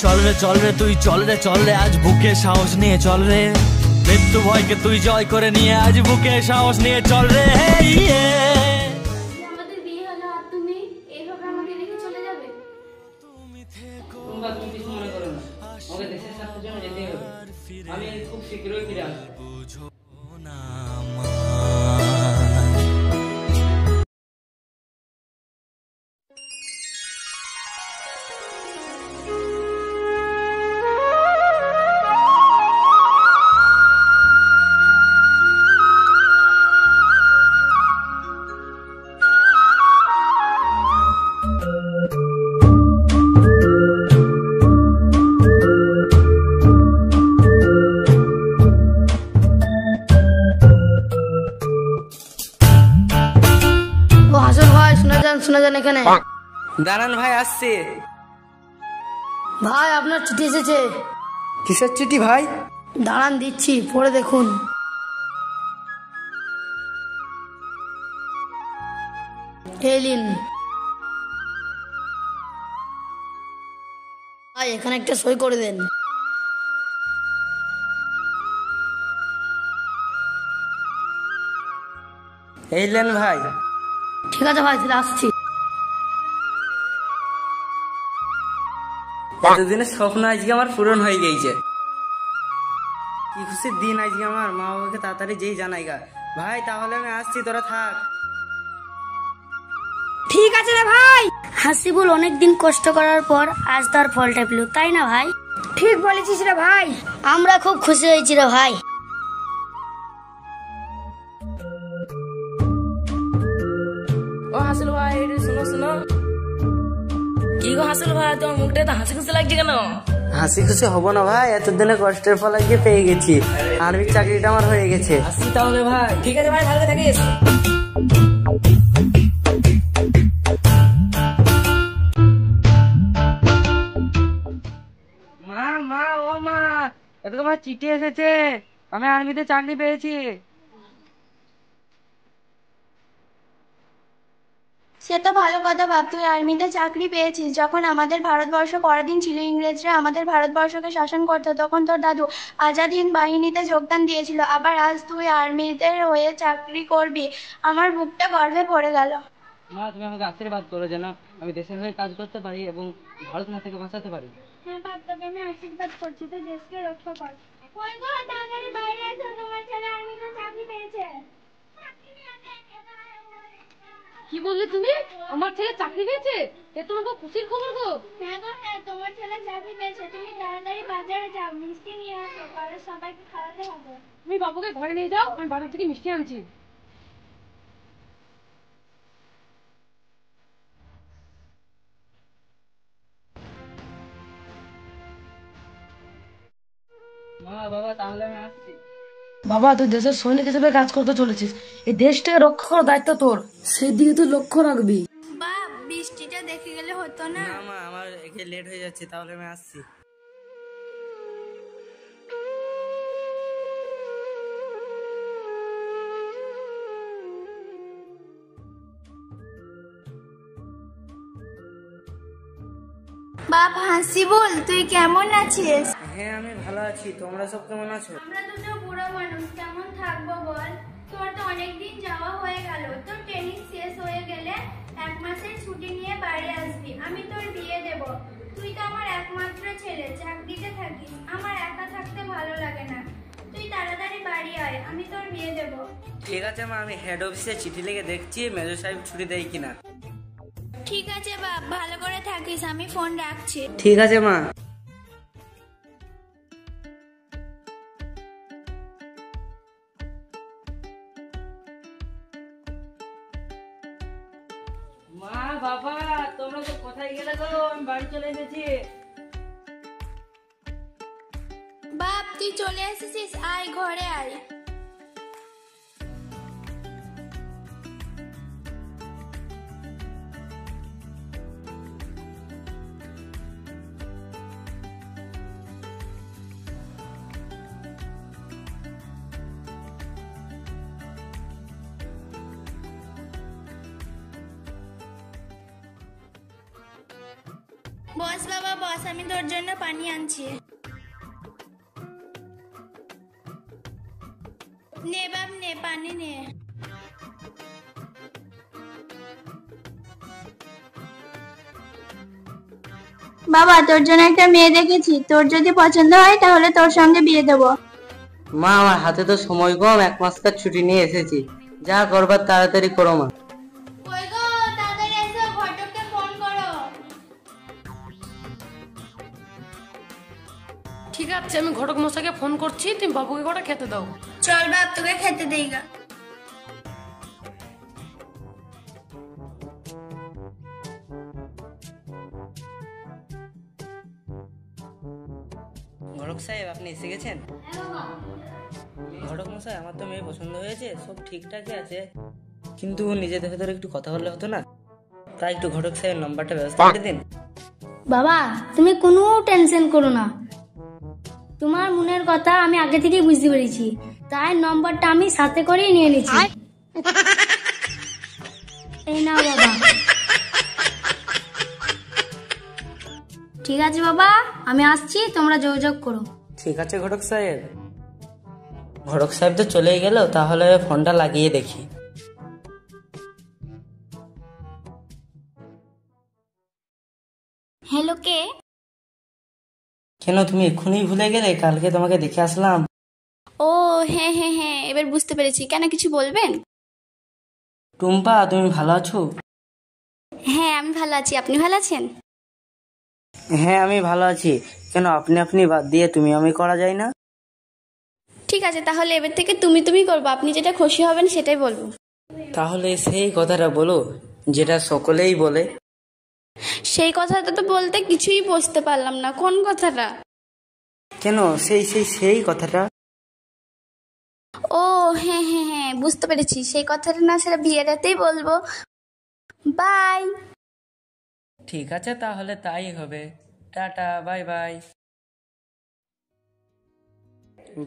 চল রে তুই চল রে আজ বুকে সাহস নিয়ে চল রে, মৃত্যু ভয়কে তুই জয় করে নিয়ে আজ বুকে সাহস নিয়ে চল রে। আমাদের বিয়ে হলো আর তুমি এইভাবে আমাকে রেখে চলে যাবে? তোমরা তুমি কিছু মনে করো না, আমাকে দেশের স্বার্থের জন্য যেতে হবে। আমি খুব শীঘ্রই ফিরে আসবো। শোনা যান এখানে। দাঁড়ান ভাই, আসছে। ভাই আপনার চিঠি এসেছে। কিসের চিঠি ভাই? দাঁড়ান দিচ্ছি, পড়ে দেখুন। এলিন ভাই এখানে একটা সই করে দেন। এইলেন ভাই। ঠিক আছে ভাই, তাহলে আসছি। এতদিনের স্বপ্ন আজকে আমার পূরণ হয়ে গেছে। কি খুশির দিন আজকে আমার। মা বাবাকে তাড়াতাড়ি যেই জানাই গা। ভাই তাহলে আমি আসছি, তোরা থাক। ঠিক আছে রে ভাই। হাসিবুল অনেকদিন কষ্ট করার পর আজ তার ফলটা পেল, তাই না ভাই? ঠিক বলেছিস রে ভাই, আমরা খুব খুশি হয়েছি রে ভাই। ও হাসিল ভাই, শোনো শোনো। কি গো হাসিল ভাই, তোমার মুখটা তো হাসি খুশি লাগছে কেন? হাসি খুশি হবো না ভাই, এতদিনে কষ্টের ফল আজকে পেয়ে গেছি। আর্মির চাকরিটা আমার হয়ে গেছে। আসি তাহলে ভাই। ঠিক আছে ভাই, ভালো থাকিস। মা মা ও মা, এত তোমার চিঠি এসেছে, আমি আর্মিতে চাকরি পেয়েছি। সে তো ভালো কথা বাপ, তুই আর্মিতে চাকরি পেয়েছিস। যখন আমাদের ভারতবর্ষ পরাধীন ছিল, ইংরেজরা আমাদের ভারতবর্ষকে শাসন করতো, তখন তোর দাদু আজাদ হিন্দ বাহিনীতে যোগদান দিয়েছিল। আবার আজ তুই আর্মিতে হয়ে চাকরি করবি, আমার বুকটা গর্বে ভরে গেল। মা তুমি আমাকে আশীর্বাদ করো যেন আমি দেশের হয়ে কাজ করতে পারি এবং ভারত মাতাকে বাঁচাতে পারি। হ্যাঁ বাপ, তোকে আমি আশীর্বাদ করছি, তুই দেশকে রক্ষা কর। কই গো, তাড়াতাড়ি বাইরে এসো, তোমার ছেলে আর্মিতে চাকরি পেয়েছে। কি বললে তুমি? আমার ছেলে চাকরি পেয়েছে? এ তোমার খুব খুশির খবর গো। হ্যাঁ গো হ্যাঁ, তোমার ছেলে চাকরি পেয়েছে। তুমি তাড়াতাড়ি বাজারে যাও, মিষ্টি নিয়ে আসো, কারণ সবাইকে খাওয়াতে হবে। তুমি বাবুকে ঘরে নিয়ে যাও, আমি বাজার থেকে মিষ্টি আনছি। মা বাবা তাহলে আমি আসছি। বাবা, তুই দেশের সৈনিক হিসেবে কাজ করতে চলেছিস। এই দেশটাকে রক্ষা করার দায়িত্ব তোর, সেদিকে তুই লক্ষ্য রাখবি। বাপ, বৃষ্টিটা দেখে গেলে হতো না? না মা, আমার লেট হয়ে যাচ্ছে, তাহলে আমি আসছি। বাপ হাসিবুল, তুই কেমন আছিস? হ্যাঁ আমি ভালো আছি, তোমরা সব কেমন আছো? আমরা দুটো বুড়ো মানুষ কেমন থাকবো বল? তোর তো অনেকদিন যাওয়া হয়ে গেল। তোর ট্রেনিং শেষ হয়ে গেলে 1 মাসের ছুটি নিয়ে বাড়ি আসবি, আমি তোর বিয়ে দেব। তুই তো আমার একমাত্র ছেলে, চাকরিতে থাকিস, আমার একা থাকতে ভালো লাগে না। তুই তাড়াতাড়ি বাড়ি আয়, আমি তোর বিয়ে দেব। ঠিক আছে মা, আমি হেড অফিসে চিঠি লিখে দেখছি মেজর সাহেব ছুটি দেয় কিনা। ঠিক আছে বাপ, ভালো করে থাকিস, আমি ফোন রাখছি। ঠিক আছে মা। মা বাবা তোমরা তো কোথায় গেলে গো? আমি বাড়ি চলে এসেছি। বাপ, তুই চলে এসেছিস, আয় ঘরে আয়। বস বাবা বস, আমি তোর জন্য পানি আনছি। নে বাপ নে, পানি নে। বাবা তোর জন্য একটা মেয়ে দেখেছি, তোর যদি পছন্দ হয় তাহলে তোর সঙ্গে বিয়ে দেবো। মা আমার হাতে তো সময় কম, 1 মাসকার ছুটি নিয়ে এসেছি, যা করবার তাড়াতাড়ি করো মা। কই গো, তাড়াতাড়ি এসো, ঘটককে ফোন করো। ঠিক আছে, আমি ঘটক মশাইকে ফোন করছি, তুমি বাবুকে কটা খেতে দাও। চল বাপ, তোকে খেতে দেই গা। ঘটক সাহেব আপনি এসে গেছেন? ঘটক মশাই আমার তো মেয়ে পছন্দ হয়েছে, সব ঠিকঠাকই আছে, কিন্তু নিজেদের ভেতরে একটু কথা বললে হতো না? তাই একটু ঘটক সাহেবের নাম্বারটা ব্যবস্থা করে দিন। বাবা তুমি কোনো টেনশন করো না, তোমার মনের কথা আমি আগে থেকেই বুঝতে পেরেছি, তাই নম্বরটা আমি সাথে করেই নিয়ে নিয়েছি। এই নাও বাবা। ঠিক আছে বাবা, আমি আসছি, তোমরা যোগাযোগ করো। ঠিক আছে ঘটক সাহেব। ঘটক সাহেব তো চলেই গেল, তাহলে ফোনটা লাগিয়ে দেখি। হ্যালো, কে? কেন তুমি এক্ষুনি ভুলে গেলে? কালকে তোমাকে দেখে আসলাম। ও হ্যাঁ হ্যাঁ হ্যাঁ, এবার বুঝতে পেরেছি। কেন, কিছু বলবেন? টুম্পা তুমি ভালো আছো? হ্যাঁ আমি ভালো আছি, আপনি ভালো আছেন? হ্যাঁ আমি ভালো আছি। কেন আপনি আপনি বাদ দিয়ে তুমি আমি করা যায় না? ঠিক আছে, তাহলে এবার থেকে তুমি তুমি করবো, আপনি যেটা খুশি হবেন সেটাই বলবো। তাহলে সেই কথাটা বলো যেটা সকলেই বলে। সেই কথাটা তো বলতে কিছুই বুঝতে পারলাম না, কোন কথাটা? কেন সেই কথাটা? ও হ্যাঁ হ্যাঁ হ্যাঁ, বুঝতে পেরেছি। সেই কথাটা না, সেটা বিয়ের রাতেই বলবো। বাই। ঠিক আছে তাহলে তাই হবে, টাটা বাই বাই।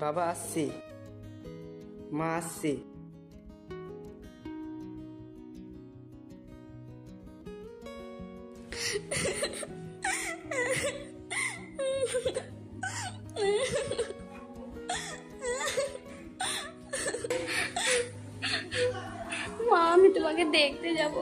বাবা আসছি, মা আসছি। মা আমি তোমাকে দেখতে যাব।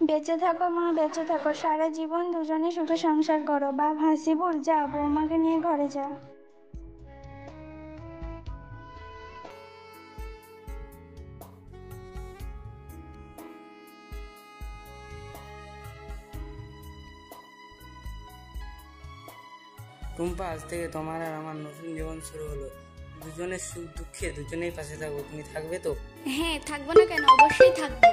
বেঁচে থাকো মা, বেঁচে থাকো, সারা জীবন দুজনে সুখে সংসার করো। বাপ হাসিবুল, যা বৌমাকে নিয়ে ঘরে যা। টুম্পা আজ থেকে তোমার আর আমার নতুন জীবন শুরু হলো। দুজনের সুখ দুঃখে দুজনেই পাশে থাকবো, তুমি থাকবে তো? হ্যাঁ থাকবো না কেন, অবশ্যই থাকবো।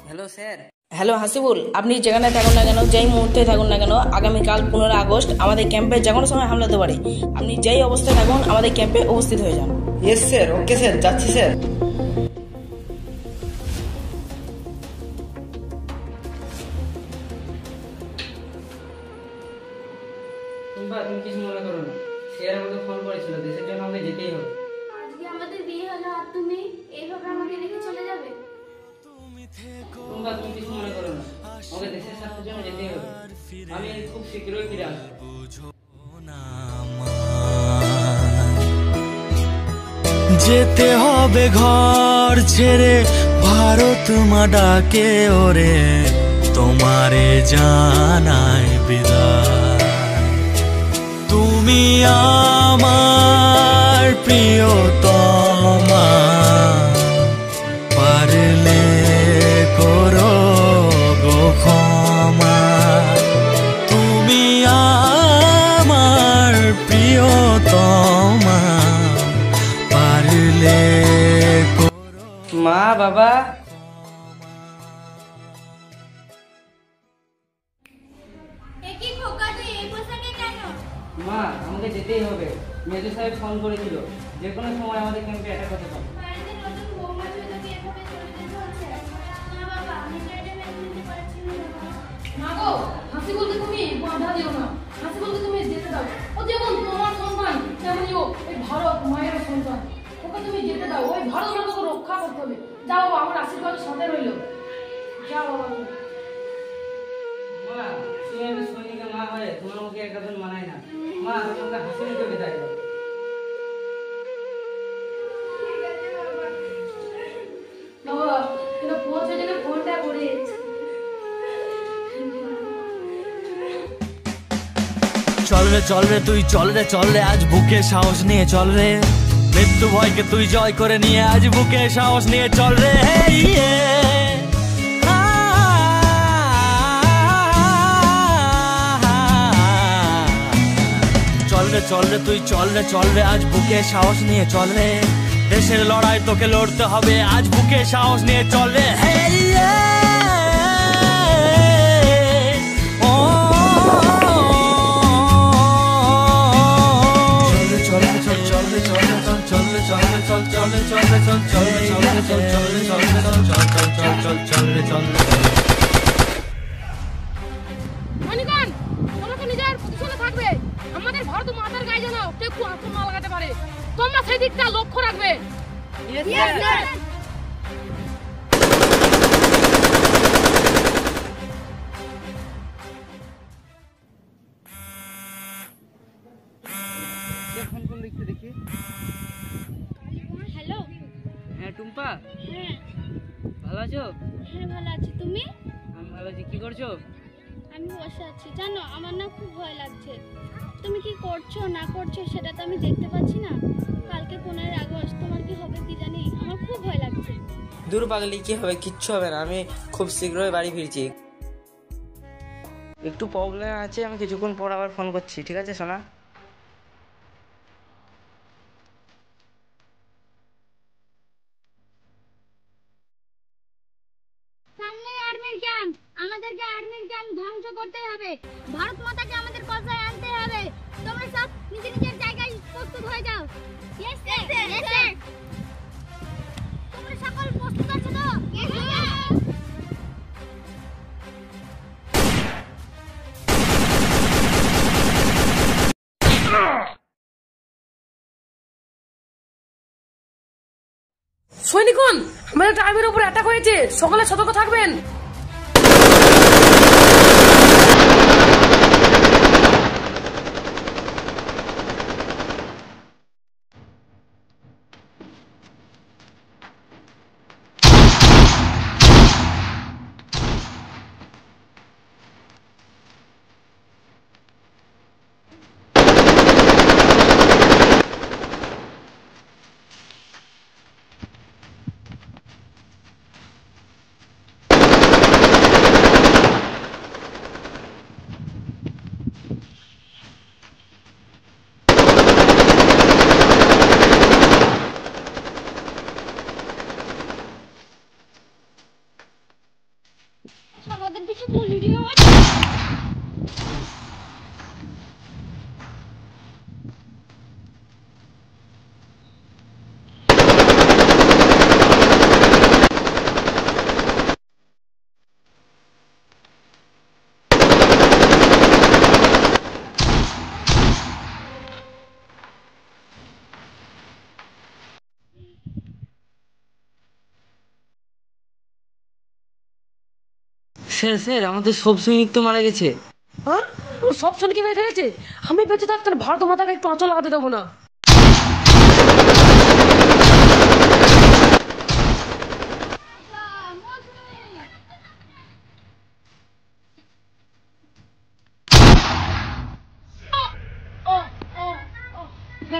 Hello sir. হ্যালো হাসিবুল, আপনি যেখানে থাকুন না কেন, যেই মুহূর্তে থাকুন না কেন, আগামীকাল 15 আগস্ট আমাদের ক্যাম্পে যে কোনো সময় হামলা হতে পারে। আপনি যেই অবস্থায় থাকুন আমাদের ক্যাম্পে উপস্থিত হয়ে যান। ইয়েস স্যার, ওকে স্যার, যাচ্ছি স্যার। তুমি কিছু মনে করো না, স্যার আমাকে ফোন করেছিল, দেশের জন্য আমাকে যেতেই হবে। আজকে আমাদের বিয়ে হলো আর তুমি এইভাবে আমাকে রেখে চলে যাবে? তুমি কিছু মনে করো না, আমাকে দেশের স্বার্থের জন্য যেতেই হবে। আমি খুব শীঘ্রই ফিরে আসবো। যেতে হবে ঘর ছেড়ে, ভারত মা ডাকে ওরে, তোমারে জানাই বিদায়। তুমি আমার প্রিয়তমা, পারলে করো গো ক্ষমা। তুমি আমার প্রিয়তমা, পারলে মা বাবা, মা আমাকে যেতেই হবে, মেজো সাহেব ফোন করেছিল, যে কোনো সময় আমাদের ক্যাম্পে অ্যাটাক হতে পারে। বাড়িতে নতুন বৌমা চলে কি এভাবে চলে যেতে হচ্ছে? না বাবা, আমি তো এটা মেনে নিতে পারছি না বাবা। না গো, হাসিবুলকে তুমি বাধা দিও না। হাসিবুলকে তুমি যেতে দাও। ও যেমন তোমার সন্তান, তেমনি ও এই ভারত মায়ের সন্তান। ওকে তুমি যেতে দাও। ওই ভারত মাতাকে রক্ষা করতে হবে। যাও বাবা, আমার আশীর্বাদ সাথে রইলো। যাও বাবা তুমি। মা তুমি আমি সৈনিকের মা হয়ে তোমার মুখে একদম মানায় না। মা তোমাকে হাসি মুখে বিদায় দাও। ঠিক আছে বাবা। বাবা, এটা পৌঁছে গেলে ফোনটা করে। চল রে তুই চল রে আজ বুকে সাহস নিয়ে চল রে, মৃত্যু ভয়কে তুই জয় করে নিয়ে আজ বুকে সাহস নিয়ে চল রে। চল রে তুই চল রে আজ বুকে সাহস নিয়ে চল রে, দেশের লড়াই তোকে লড়তে হবে আজ বুকে সাহস নিয়ে চল রে। মনিকান, তোমাকে নিজের পজিশনে থাকবে। আমাদের ভারত মাতার গায়ে যেন কেউ আক্রমণ না লাগাতে পারে, তোমরা সেই দিকটা লক্ষ্য রাখবে। কে ফোন করলো একটু দেখি। হ্যালো। হ্যাঁ টুম্পা, হ্যাঁ ভালো আছো? হ্যাঁ ভালো আছি, তুমি? আমি ভালো আছি। কি করছো? আমি বসে আছি। জানো আমার না খুব ভয় লাগছে। তুমি কি করছো না করছো সেটা তো আমি দেখতে পাচ্ছি না। কালকে 15 আগস্ট, তোমার কি হবে কি জানি, আমার খুব ভয় লাগছে। দূর পাগলি, কি হবে? কিচ্ছু হবে না, আমি খুব শীঘ্রই বাড়ি ফিরছি। একটু প্রবলেম আছে, আমি কিছুক্ষণ পর আবার ফোন করছি, ঠিক আছে সোনা? সামনে আর্মির ক্যাম্প, আমাদেরকে আর্মির ক্যাম্প ধ্বংস করতে হবে। ভারত মাতাকে আমাদের কথায় আনতে হবে। তোমরা সব নিজের জায়গায় প্রস্তুত হয়ে যাও। Yes sir, yes sir. তোমরা সকল প্রস্তুত আছো তো? Yes sir. সৈনিকগণ, আমাদের টাইমের উপর অ্যাটাক হয়েছে, সকলে সতর্ক থাকবেন। আমাদের কিছু গুলি দিয়ে স্যার আমাদের সব সৈনিক তো মারা গেছে। হ্যাঁ, সব সৈনিক বেঁচে গেছে। আমি বেঁচে থাকতে ভারত মাতাকে একটু আঁচল লাগাতে দেবো না।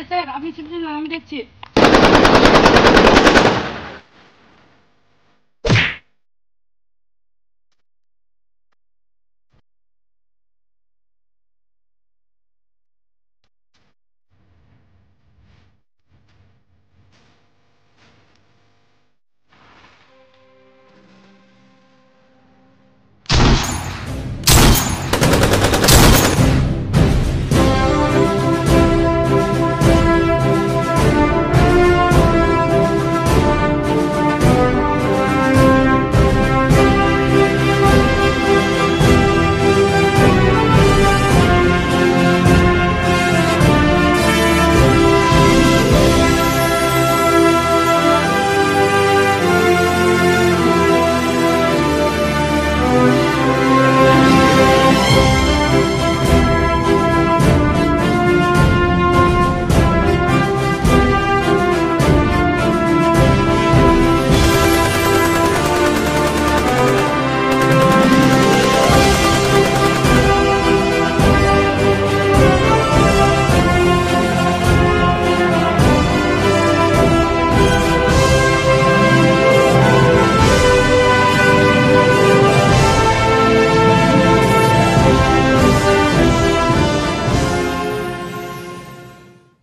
স্যার, আপনি আমি দেখছি।